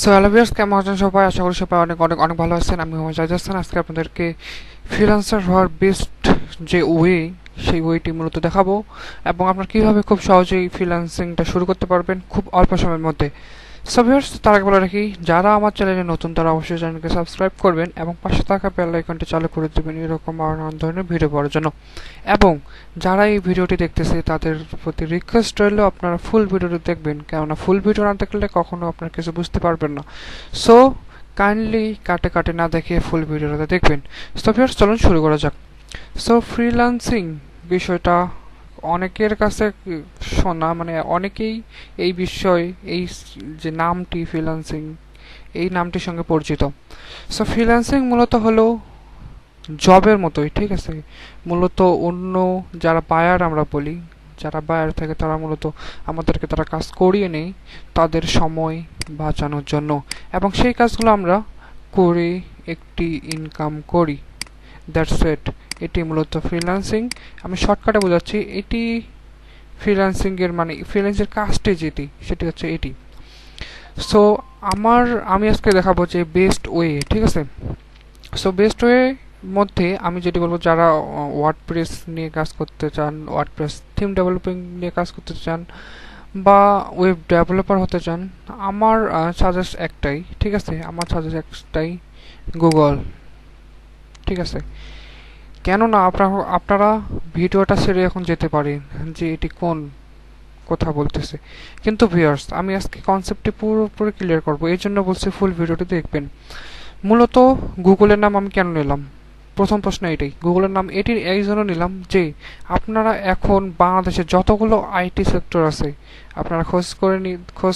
So hello viewers, কেমন আছেন সবাই? আশা করি সবাই অনেক অনেক অনেক ভালো আছেন। আমি মোহাম্মদ জাহিদ হাসান। আজকে আপনাদেরকে ফ্রিল্যান্সার হওয়ার বেস্ট যে ওয়ে, সেই ওয়েটি মূলত দেখাবো এবং আপনারা কীভাবে খুব সহজেই ফ্রিল্যান্সিংটা শুরু করতে পারবেন খুব অল্প সময়ের মধ্যে। সো ভিউয়ার্স, তার আগে বলে রাখি, যারা আমার চ্যানেলে নতুন তারা অবশ্যই চ্যানেলকে সাবস্ক্রাইব করবেন এবং পাশে থাকা বেল আইকনটি চালু করে দেবেন এরকম নানান ধরনের ভিডিও পাওয়ার জন্য। এবং যারা এই ভিডিওটি দেখতেছে তাদের প্রতি রিকোয়েস্ট রইল আপনারা ফুল ভিডিওটি দেখবেন, কেননা ফুল ভিডিও না দেখলে কখনো আপনারা কিছু বুঝতে পারবেন না। সো কাইন্ডলি কাটে কাটে না দেখে ফুল ভিডিওটা দেখবেন। সো ভিউয়ার্স, চলুন শুরু করা যাক। সো ফ্রিল্যান্সিং বিষয়টা অনেকের কাছে শোনা, মানে অনেকেই এই বিষয়, এই যে নামটি ফ্রিল্যান্সিং, এই নামটির সঙ্গে পরিচিত। সো ফ্রিল্যান্সিং মূলত হলো জবের মতোই, ঠিক আছে। মূলত অন্য যারা বায়ার আমরা বলি, যারা বায়ার থাকে তারা মূলত আমাদেরকে তারা কাজ করিয়ে নেই তাদের সময় বাঁচানোর জন্য, এবং সেই কাজগুলো আমরা করে একটি ইনকাম করি। That's it. এটি মূলত ফ্রিল্যান্সিং। আমি শর্টকাটে বোঝাচ্ছি, এটি ফ্রিল্যান্সিং এর মানে ফ্রিল্যান্সের কাজটি যেটি, সেটি হচ্ছে এটি। সো আমি আজকে দেখাবো যে বেস্ট ওয়ে, ঠিক আছে। সো বেস্ট ওয়ে মধ্যে আমি যেটি বলবো, যারা ওয়ার্ডপ্রেস নিয়ে কাজ করতে চান, ওয়ার্ডপ্রেস থিম ডেভেলপিং নিয়ে কাজ করতে চান, বা ওয়েব ডেভেলপার হতে চান, আমার সাজেস্ট একটাই, ঠিক আছে। আমার সাজেস্ট একটাই, গুগল, ঠিক আছে। কেননা আপনারা ভিডিওটা ছেড়ে এখন যেতে পারেন যে এটি কোন কথা বলতেছে, কিন্তু ভিউয়ার্স আমি আজকে কনসেপ্টটি পুরোপুরি ক্লিয়ার করবো, এই জন্য বলছি ফুল ভিডিওটি দেখবেন। মূলত গুগলের নাম আমি কেন নিলাম, প্রথম প্রশ্ন এটাই। গুগলের নাম এটির এই জন্য নিলাম যে আপনারা এখন বাংলাদেশে যতগুলো আইটি সেক্টর আছে, আপনারা খোঁজ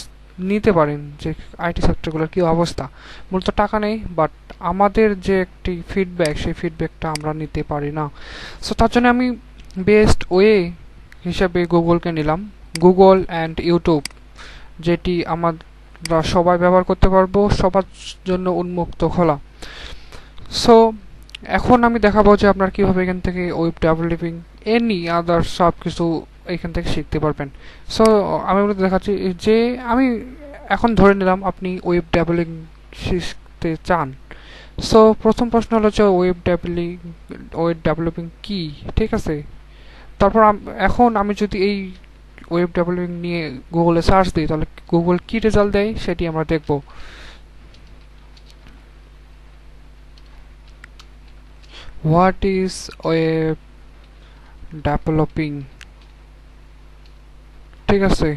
নিতে পারেন যে আইটি সেক্টরগুলোর কী অবস্থা। মূলত টাকা নেই, বাট আমাদের যে একটি ফিডব্যাক, সেই ফিডব্যাকটা আমরা নিতে পারি না। সো তার জন্য আমি বেস্ট ওয়ে হিসাবে গুগলকে নিলাম। গুগল অ্যান্ড ইউটিউব, যেটি আমরা সবাই ব্যবহার করতে পারবো, সবার জন্য উন্মুক্ত খোলা। সো এখন আমি দেখাবো যে আপনারা কীভাবে এখান থেকে ওয়েব ডেভেলপিং এনি আদার সব কিছু এখান থেকে শিখতে পারবেন। সো আমি বলতে দেখাচ্ছি যে আমি এখন ধরে নিলাম আপনি ওয়েব ডেভেলপিং শিখতে চান। সো প্রথম প্রশ্ন হলো যে ওয়েব ডেভেলপিং কী, ঠিক আছে। তারপর এখন আমি যদি এই ওয়েব ডেভেলপিং নিয়ে গুগলে সার্চ দিই, তাহলে গুগল কী রেজাল্ট দেয় সেটি আমরা দেখব। হোয়াট ইজ ওয়েব ডেভেলপিং, ঠিক আছে।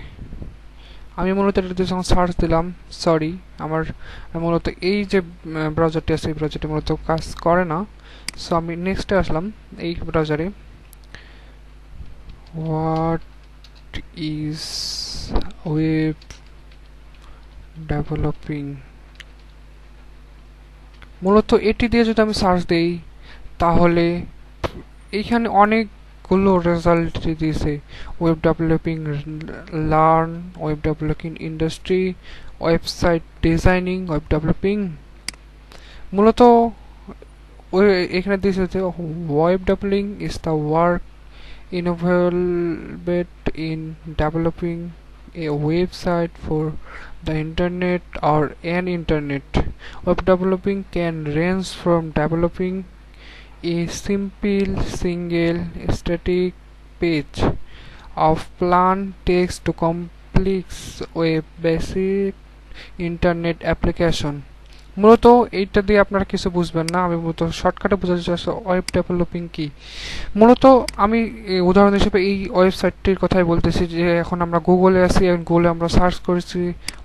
আমি মূলত এটাতে যখন সার্চ দিলাম, সরি, আমার মূলত এই যে ব্রাউজারটি আছে, এই ব্রাউজারটি মূলত কাজ করে না। সো আমি নেক্সটে আসলাম এই ব্রাউজারে। হোয়াট ইজ ওয়েব ডেভেলপিং, মূলত এটি দিয়ে যদি আমি সার্চ দিই, তাহলে এইখানে অনেকগুলো রেজাল্ট দিয়েছে। Web developing learn, web developing industry, website designing, web developing. মূলত এখানে দিয়েছে যে web developing is the work involved in developing a website for the internet or an internet. Web developing can range from developing a simple single static page of plain text to complex web basic internet application. মূলত এইটা দিয়ে আপনারা কিছু বুঝবেন না, আমি মূলত শর্টকাটে বোঝাতে চাচ্ছি ওয়েব ডেভেলপিং কি। মূলত আমি উদাহরণ হিসেবে এই ওয়েবসাইটটির কথাই বলতেছি, যে এখন আমরা গুগলে আছি এবং গুগলে আমরা সার্চ করেছি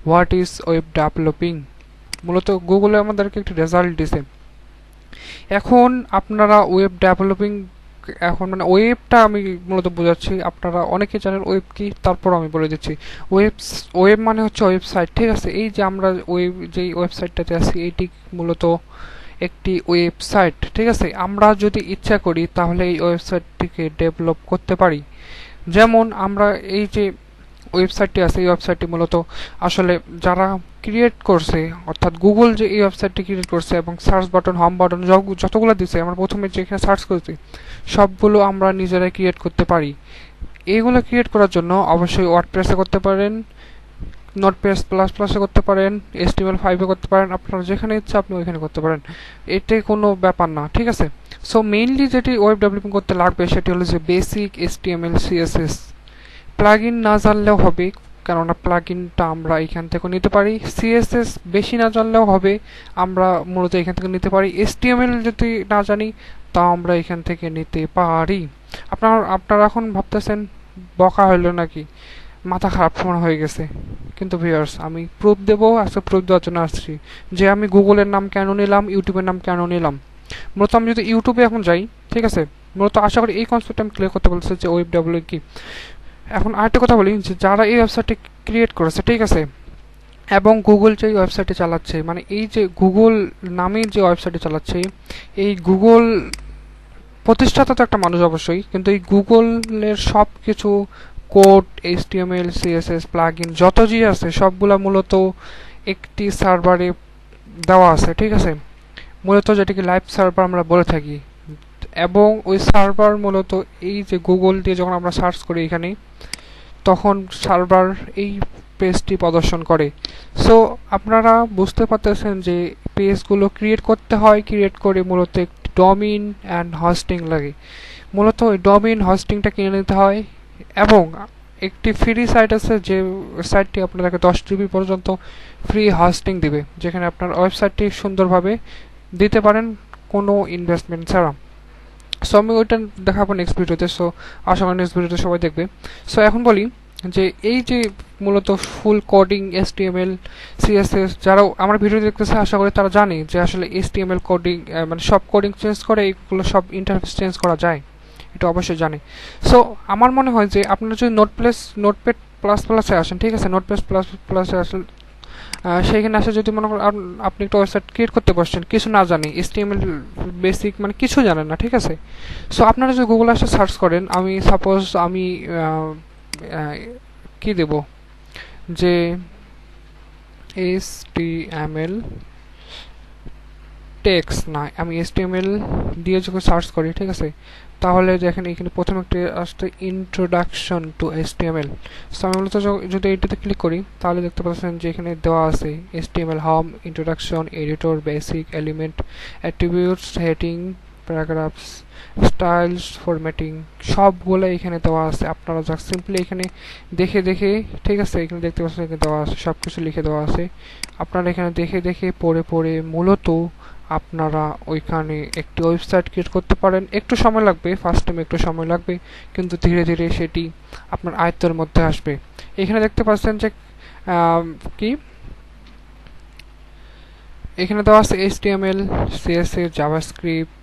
হোয়াট ইজ ওয়েব ডেভেলপিং। মূলত গুগলে আমাদেরকে একটি রেজাল্ট দিছে। এখন আপনারা ওয়েব ডেভেলপিং, এখন মানে ওয়েবটা আমি মূলত বোঝাচ্ছি, আপনারা অনেকে জানেন ওয়েব কি, তারপর আমি বলে দিচ্ছি। ওয়েব মানে হচ্ছে ওয়েবসাইট, ঠিক আছে। এই যে আমরা যেই ওয়েবসাইটটাতে আছি, এইটি মূলত একটি ওয়েবসাইট, ঠিক আছে। আমরা যদি ইচ্ছা করি তাহলে এই ওয়েবসাইটটিকে ডেভেলপ করতে পারি। যেমন আমরা এই যে ওয়েবসাইটটি আছে, এই ওয়েবসাইটটি মূলত আসলে যারা ক্রিয়েট করছে, অর্থাৎ গুগল যে এই ওয়েবসাইটটি ক্রিয়েট করছে এবং সার্চ বাটন, হোম বাটন যতগুলো দিছে, আমরা প্রথমে যেখানে সার্চ করছি সবগুলো আমরা নিজেরাই ক্রিয়েট করতে পারি। এইগুলো ক্রিয়েট করার জন্য অবশ্যই ওয়ার্ডপ্রেসে করতে পারেন, নোটপ্যাড প্লাস প্লাসে করতে পারেন, HTML5 এ করতে পারেন, আপনার যেখানে ইচ্ছা আপনি ওইখানে করতে পারেন, এটাই কোনো ব্যাপার না, ঠিক আছে। সো মেইনলি যেটি ওয়েব ডেভেলপিং করতে লাগবে সেটি হলো যে বেসিক HTML CSS। প্লাগইন না জানলেও হবে, কেননা প্লাগইনটা আমরা এখান থেকে নিতে পারি। CSS বেশি না জানলেও হবে, আমরা মূলত এখান থেকে নিতে পারি। HTML যদি না জানি তাও আমরা এখান থেকে নিতে পারি। আপনারা এখন ভাবতেছেন বকা হইলো নাকি, মাথা খারাপ মনে হয়ে গেছে, কিন্তু ভিউয়ার্স আমি প্রুফ দেবো, আজকে প্রুফ দেওয়ার জন্য আসছি যে আমি গুগলের নাম কেন নিলাম, ইউটিউবের নাম কেন নিলাম। মূলত আমি যদি ইউটিউবে এখন যাই, ঠিক আছে, মূলত আশা করি এই কনসেপ্ট আমি ক্লিয়ার করতে বলছি যে ওয়েব ডেভেলপিং কি। এখন আরেকটা কথা বলি যে যারা এই ওয়েবসাইটটি ক্রিয়েট করেছে, ঠিক আছে, এবং গুগল যে ওয়েবসাইটটি চালাচ্ছে, মানে এই যে গুগল নামে যে ওয়েবসাইটটি চালাচ্ছে, এই গুগল প্রতিষ্ঠাতা তো একটা মানুষ অবশ্যই, কিন্তু এই গুগলের সব কিছু কোড, HTML CSS প্লাগইন যত যে আছে সবগুলা মূলত একটি সার্ভারে দেওয়া আছে, ঠিক আছে, মূলত যেটাকে লাইভ সার্ভার আমরা বলে থাকি। এবং ওই সার্ভার মূলত এই যে গুগল দিয়ে যখন আমরা সার্চ করি এখানে, তখন সার্ভার এই পেজটি প্রদর্শন করে। সো আপনারা বুঝতে পারতেছেন যে পেজগুলো ক্রিয়েট করতে হয়, ক্রিয়েট করে মূলত একটি ডোমেইন অ্যান্ড হোস্টিং লাগে। মূলত ওই ডোমেইন হোস্টিংটা কিনে নিতে হয়, এবং একটি ফ্রি সাইট আছে যে সাইটটি আপনাদেরকে 10 GB পর্যন্ত ফ্রি হোস্টিং দিবে, যেখানে আপনার ওয়েবসাইটটি সুন্দরভাবে দিতে পারেন কোনো ইনভেস্টমেন্ট ছাড়া। সো আমি ওইটা দেখাবো নেক্সট ভিডিওতে। সো আশা করি নেক্সট ভিডিওতে সবাই দেখবে। সো এখন বলি যে এই যে মূলত ফুল কোডিং HTML CSS যারা আমার ভিডিও দেখতেছে আশা করি তারা জানে যে আসলে HTML কোডিং মানে সব কোডিং চেঞ্জ করে এইগুলো সব ইন্টারফেস চেঞ্জ করা যায়, এটা অবশ্যই জানে। সো আমার মনে হয় যে আপনারা যদি নোটপ্যাড প্লাস প্লাসে আসেন, ঠিক আছে, নোটপ্যাড প্লাস প্লাসে আসেন, সেইখানে আসে যদি মনে করেন আপনি একটা ওয়েবসাইট ক্রিয়েট করতে বসছেন কিছু না জানি, HTML বেসিক মানে কিছু জানেন না, ঠিক আছে। সো আপনারা যদি গুগল আসে সার্চ করেন, আমি সাপোজ আমি কি দেব যে HTML টেক্সট না, আমি HTML দিয়ে যখন সার্চ করি, ঠিক আছে, তাহলে দেখেন এখানে প্রথম একটা আসছে ইন্ট্রোডাকশন টু HTML। সো আমি মূলত যদি এটাতে ক্লিক করি তাহলে দেখতে পাচ্ছেন যে এখানে দেওয়া আছে HTML home, introduction, editor, basic, element, attributes, heading, paragraphs, styles, formatting, সবগুলো এখানে দেওয়া আছে। আপনারা যা সিম্পলি এখানে দেখে দেখে, ঠিক আছে, এখানে দেখতে পাচ্ছেন এখানে দেওয়া আছে, সব কিছু লিখে দেওয়া আছে। আপনারা এখানে দেখে দেখে পড়ে পড়ে মূলত আপনারা ওইখানে একটি ওয়েবসাইট ক্রিয়েট করতে পারেন। একটু সময় লাগবে, ফার্স্ট টাইম একটু সময় লাগবে, কিন্তু ধীরে ধীরে সেটি আপনার আয়ত্তের মধ্যে আসবে। এখানে দেখতে পাচ্ছেন যে কি এখানে দেওয়া আছে HTML CSS JavaScript,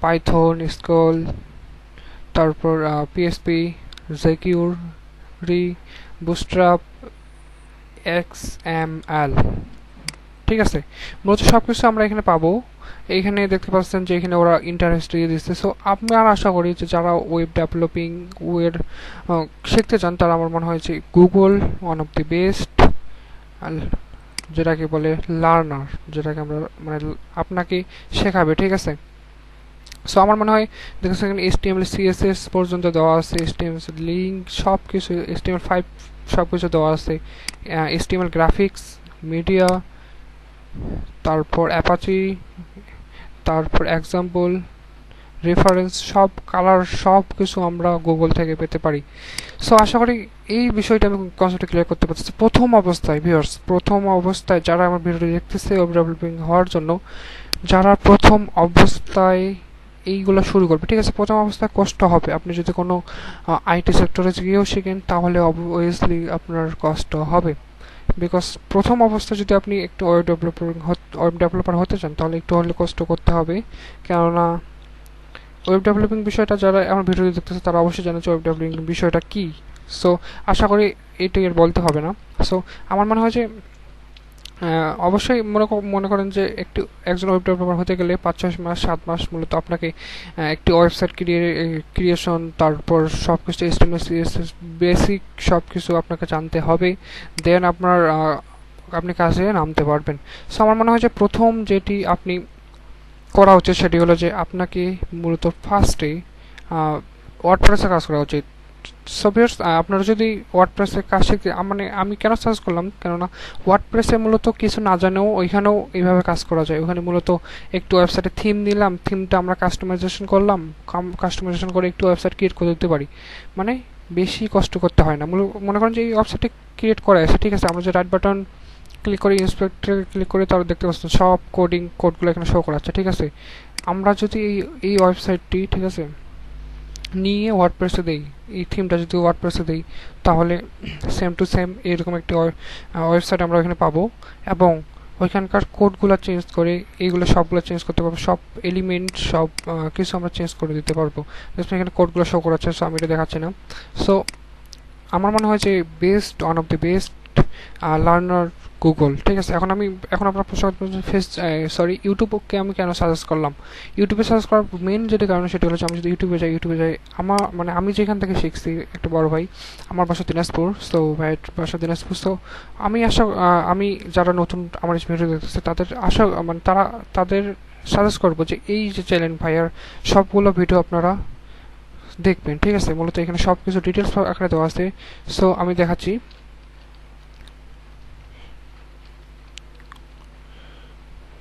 Python, SQL, তারপর PHP, jQuery, বুটস্ট্র্যাপ, XML, ঠিক আছে। মূলত সবকিছু আমরা এখানে পাবো। এইখানে দেখতে পাচ্ছেন যে এখানে ওরা ইন্টারেস্ট দিয়ে দিচ্ছে। সো আপনারা আশা করি যে যারা ওয়েব ডেভেলপিং ওয়েব শিখতে চান তারা আমার মনে হয় যে Google one of the best, যেটাকে বলে লার্নার, যেটাকে আমরা মানে আপনাকে শেখাবে, ঠিক আছে। সো আমার মনে হয় দেখেছেন এখানে HTML CSS পর্যন্ত দেওয়া আছে, HTML লিঙ্ক সব কিছু, HTML5 সব কিছু দেওয়া আছে, HTML গ্রাফিক্স, মিডিয়া, তারপর অ্যাপাচি, তারপর এক্সাম্পল, রেফারেন্স, সব কালার, সব কিছু আমরা গুগল থেকে পেতে পারি। সো আশা করি এই বিষয়টা আমি কনসেপ্টে ক্লিয়ার করতে পারছি। প্রথম অবস্থায় ভিউয়ার্স, প্রথম অবস্থায় যারা আমার ভিডিওটি দেখতেছে ওয়েব ডেভেলপিং হওয়ার জন্য, যারা প্রথম অবস্থায় এইগুলো শুরু করবে, ঠিক আছে, প্রথম অবস্থায় কষ্ট হবে। আপনি যদি কোনো IT সেক্টরে গিয়েও শিখেন তাহলে অবভিয়াসলি আপনার কষ্ট হবে, বিকজ প্রথম অবস্থায় যদি আপনি একটু ওয়েব ডেভেলপার হতে চান তাহলে একটু হলে কষ্ট করতে হবে। কেননা ওয়েব ডেভেলপিং বিষয়টা যারা আমার ভিডিও দেখতেছে তারা অবশ্যই জানে যে ওয়েব ডেভেলপিং বিষয়টা কী। সো আশা করি এটাই আর বলতে হবে না। সো আমার মনে হয় যে অবশ্যই মনে করেন যে একজন ওয়েব ডেভেলপার হতে গেলে 5-6 মাস 7 মাস মূলত আপনাকে একটি ওয়েবসাইট ক্রিয়েশন, তারপর সব কিছু HTML CSS বেসিক সব কিছু আপনাকে জানতে হবে, দেন আপনি কাজে নামতে পারবেন। সো আমার মনে হয় যে প্রথম যেটি আপনি করা উচিত সেটি হলো যে আপনাকে মূলত ফার্স্টে ওয়ার্ডপ্রেসে কাজ করা উচিত। সো ভিউয়ার্স, আপনারা যদি ওয়ার্ডপ্রেসের কাজ শিখতে মানে আমি কেন সার্চ করলাম, কেননা ওয়ার্ডপ্রেসে মূলত কিছু না জানেও ওইখানেও এইভাবে কাজ করা যায়। ওখানে মূলত একটু ওয়েবসাইটে থিম নিলাম, থিমটা আমরা কাস্টমাইজেশন করলাম, কাস্টমাইজেশন করে একটু ওয়েবসাইট ক্রিয়েট করে দিতে পারি। মানে বেশি কষ্ট করতে হয় না। মনে করেন যে এই ওয়েবসাইটে ক্রিয়েট করা আছে, ঠিক আছে, আমরা যে রাইট বাটন ক্লিক করে ইন্সপেক্টরে ক্লিক করে তাহলে দেখতে পাচ্ছেন সব কোডগুলো এখানে শো করা আছে, ঠিক আছে। আমরা যদি এই ওয়েবসাইটটি, ঠিক আছে, নিয়ে ওয়ার্ডপ্রেসে দেই, এই থিমটা যদি ওয়ার্ডপ্রেসে দেই, তাহলে সেম টু সেম এরকম একটি ওয়েবসাইট আমরা ওখানে পাবো, এবং ওইখানকার কোডগুলো চেঞ্জ করে এইগুলো সবগুলো চেঞ্জ করতে পারবো, সব এলিমেন্ট সব কিছু আমরা চেঞ্জ করে দিতে পারবো। এখানে কোডগুলো শো করাচ্ছে, সো আমি এটা দেখাচ্ছি না। সো আমার মনে হয় যে best, one of the best learner Google, ঠিক আছে। এখন আপনার প্রশ্ন ইউটিউবকে আমি কেন সাজেস্ট করলাম। ইউটিউবে সাজেস্ট করার মেন যেটা কারণ সেটা হচ্ছে আমি যদি ইউটিউবে যাই আমার মানে আমি যেখান থেকে শিখছি, একটা বড় ভাই, আমার বাসা দিনাজপুর, সো ভাইয়ের বাসা দিনাজপুর। সো আমি যারা নতুন আমার ভিডিও দেখতেছে তাদের মানে তাদের সাজেস্ট করবো যে এই যে চ্যানেল ভাইয়ার সবগুলো ভিডিও আপনারা দেখবেন, ঠিক আছে। মূলত এখানে সব কিছু ডিটেলস আকারে দেওয়া আছে। সো আমি দেখাচ্ছি,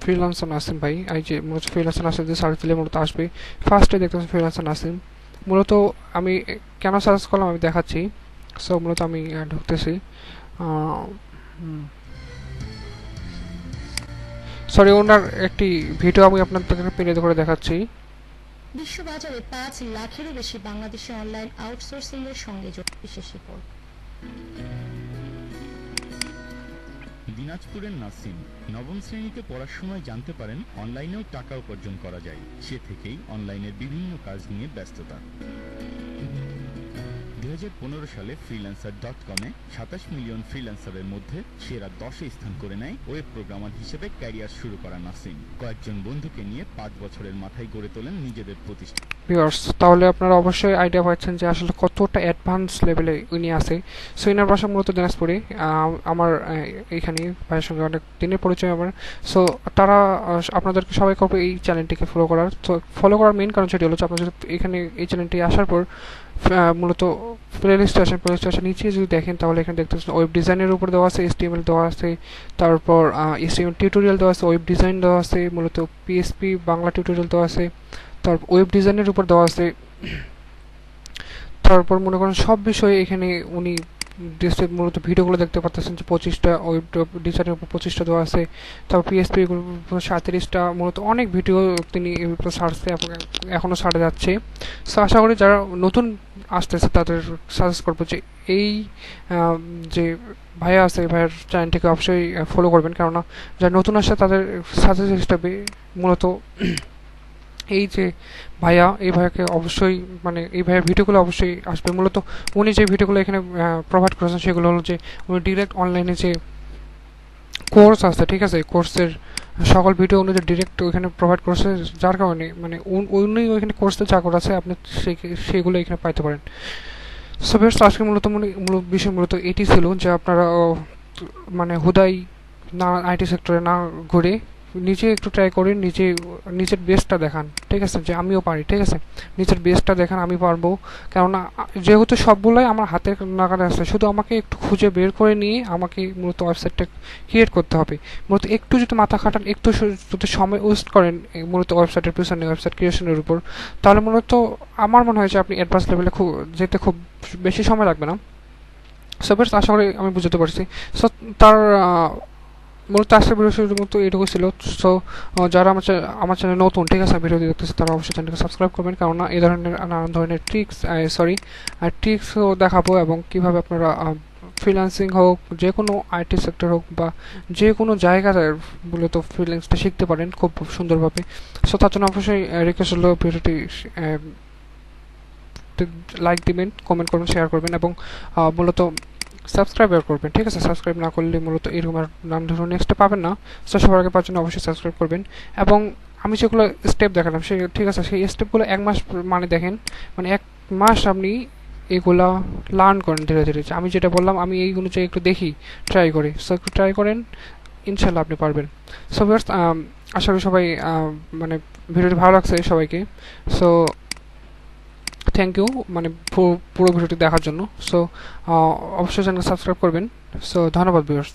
ফ্রিল্যান্সার নাসিম ভাই, এই যে মূলত ফ্রিল্যান্সার নাসিম দিয়ে সার্চ দিলে মূলত আসবে। ফার্স্টে দেখতে পাচ্ছি ফ্রিল্যান্সার নাসিম। মূলত আমি কেন সার্চ করলাম আমি দেখাচ্ছি। সো মূলত আমি ঢুকতেছি, সরি, ওনার একটি ভিডিও আমি আপনাদেরকে প্লে করে দেখাচ্ছি। বিশ্ববাজারে 5 লাখেরও বেশি বাংলাদেশি অনলাইন আউটসোর্সিং এর সঙ্গে যুক্ত বিশেষ রিপোর্ট। দিনাজপুরের নাসিম নবম শ্রেণীতে পড়ার সময় জানতে পারেন অনলাইনেও টাকা উপার্জন করা যায়। সে থেকেই অনলাইনের বিভিন্ন কাজ নিয়ে ব্যস্ততা। 2015 সালে freelancer.com-এ 27 মিলিয়ন ফ্রিল্যান্সারের মধ্যে সেরা 10-এ স্থান করে নেয় ওয়েব প্রোগ্রামার হিসেবে ক্যারিয়ার শুরু করা নাসিম কয়েকজন বন্ধুকে নিয়ে 5 বছরের মাথায় গড়ে তোলেন নিজেদের প্রতিষ্ঠান। ভিউয়ার্স, তাহলে আপনারা অবশ্যই আইডিয়া পাচ্ছেন যে আসলে কতটা অ্যাডভান্স লেভেলে উনি আছে। সো ইনার বাসা মূলত দিনাজপুরে। আমার এইখানে ভাইয়ের সঙ্গে অনেক দিনের পরিচয় আমার। সো তারা আপনাদেরকে সবাই করবে এই চ্যানেলটিকে ফলো করার। তো ফলো করার মেন কারণ সেটি হলো যে আপনারা যদি এখানে এই চ্যানেলটি আসার পর মূলত প্লেলিস্টে আসেন, নিচে যদি দেখেন তাহলে এখানে দেখতে পাচ্ছেন ওয়েব ডিজাইনের উপর দেওয়া আছে, HTML দেওয়া আছে, তারপর HTML টিউটোরিয়াল দেওয়া আছে, ওয়েব ডিজাইন দেওয়া আছে, মূলত PHP বাংলা টিউটোরিয়াল দেওয়া আছে, তারপর ওয়েব ডিজাইনের উপর দেওয়া আছে। তারপর মনে করেন সব বিষয়ে এখানে উনি মূলত ভিডিওগুলো দেখতে পাচ্ছেন যে 25টা ওয়েব ডিজাইনের উপর 25টা দেওয়া আছে, তারপর PHP 37টা, মূলত অনেক ভিডিও তিনি ছাড়ছে, এখনও ছাড়ে যাচ্ছে। সো আশা করি যারা নতুন আসতেছে তাদের সাজেস্ট করবো যে এই যে ভাইয়া আছে, ভাইয়ের চ্যানেলটিকে অবশ্যই ফলো করবেন, কেননা যারা নতুন আসছে তাদের সাজেস্ট হিসাবে মূলত এই যে ভাইয়া, এই ভাইয়াকে অবশ্যই মানে এই ভাইয়ের ভিডিওগুলো অবশ্যই আসবে। মূলত উনি যে ভিডিওগুলো এখানে প্রোভাইড করেছেন সেগুলো হলো যে উনি ডিরেক্ট অনলাইনে যে কোর্স আছে, ঠিক আছে, কোর্সের সকল ভিডিও উনি যে ডিরেক্ট ওইখানে প্রোভাইড করেছে, যার কারণে মানে উনি ওইখানে কোর্সে যা করেছে আপনি সেগুলো এখানে পাইতে পারেন। সো বেশ, আজকে মূল বিষয় মূলত এটি ছিল যে আপনারা মানে হুদাই না আইটি সেক্টরে না ঘুরে নিজে একটু ট্রাই করেন, নিজের বেস্টটা দেখান, ঠিক আছে, যে আমিও পারি, ঠিক আছে, নিজের বেস্টটা দেখান, আমি পারবো। কেননা যেহেতু সবগুলোই আমার হাতের নাগালে আছে, শুধু আমাকে একটু খুঁজে বের করে নিয়ে আমাকে মূলত ওয়েবসাইটটা ক্রিয়েট করতে হবে। মূলত একটু যদি মাথা খাটান, একটু যদি সময় ওয়েস্ট করেন মূলত ওয়েবসাইটের পিছনে, ওয়েবসাইট ক্রিয়েশনের উপর, তাহলে মূলত আমার মনে হয় যে আপনি অ্যাডভান্স লেভেলে যেতে খুব বেশি সময় লাগবে না। সো বেশ, আশা করি আমি বুঝতে পারছি। সো তার মূলত আজকের ভিডিও শুরুর মতো এটুকু ছিল। সো যারা আমার চ্যানেল নতুন, ঠিক আছে, ভিডিও দেখতেছে তারা অবশ্যই চ্যানেলকে সাবস্ক্রাইব করবেন, কেননা এই ধরনের নানান ধরনের ট্রিক্সও দেখাবো, এবং কীভাবে আপনারা ফ্রিল্যান্সিং হোক, যে কোনো আইটি সেক্টর হোক বা যে কোনো জায়গায় মূলত ফ্রিল্যান্সটা শিখতে পারেন খুব সুন্দরভাবে। সো তার জন্য অবশ্যই রিকোয়েস্ট হলো ভিডিওটি লাইক দিবেন, কমেন্ট করবেন, শেয়ার করবেন, এবং মূলত সাবস্ক্রাইব করবেন, ঠিক আছে। সাবস্ক্রাইব না করলে মূলত এরকম আর নানান ধরনের নেক্সটে পাবেন না। সো সবার আগে পাওয়ার জন্য অবশ্যই সাবস্ক্রাইব করবেন, এবং আমি যেগুলো স্টেপ দেখালাম ঠিক আছে, সেই স্টেপগুলো 1 মাস মানে দেখেন, মানে 1 মাস আপনি এগুলা লার্ন করেন ধীরে ধীরে। আমি যেটা বললাম আমি এই অনুযায়ী একটু দেখি, ট্রাই করি। সো একটু ট্রাই করেন, ইনশাল্লাহ আপনি পারবেন। সো ভিউয়ার্স, আশা করি সবাই মানে ভিডিওটি ভালো লাগছে সবাইকে। সো থ্যাংক ইউ মানে পুরো ভিডিওটি দেখার জন্য। সো অবশ্যই চ্যানেল সাবস্ক্রাইব করবেন। সো ধন্যবাদ ভিউয়ার্স।